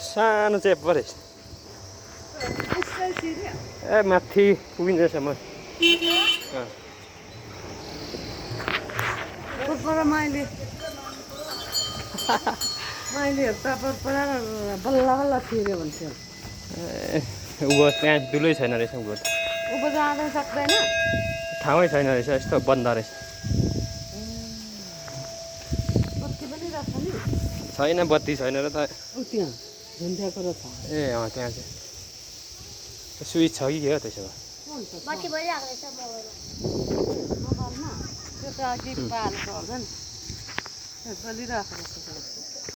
सानो चाहिँ परेछ ए माथि पुगिँदैसम्म मैले पेपर पढाएर बल्ल बल्ल तिर्यो भन्थ्यो ऊ त्यहाँ दुलै छैन रहेछ ऊ उँभो जाँदै सक्दैन ठाउँै छैन रहेछ यस्तो बन्द रहेछ बत्ती पनि रहेछ नि छैन बत्ती छैन र त ऊ त्यहाँ झुन्ड्याएको रहेछ ए अँ त्यहाँ चाहिँ स्विच छ कि के हो त्यसो बत्ती बलिरहेको रहेछ मोबाइलमा मोबाइलमा त्यो त अघि पाल्नु पर्दैन बलिरहेको रहेछ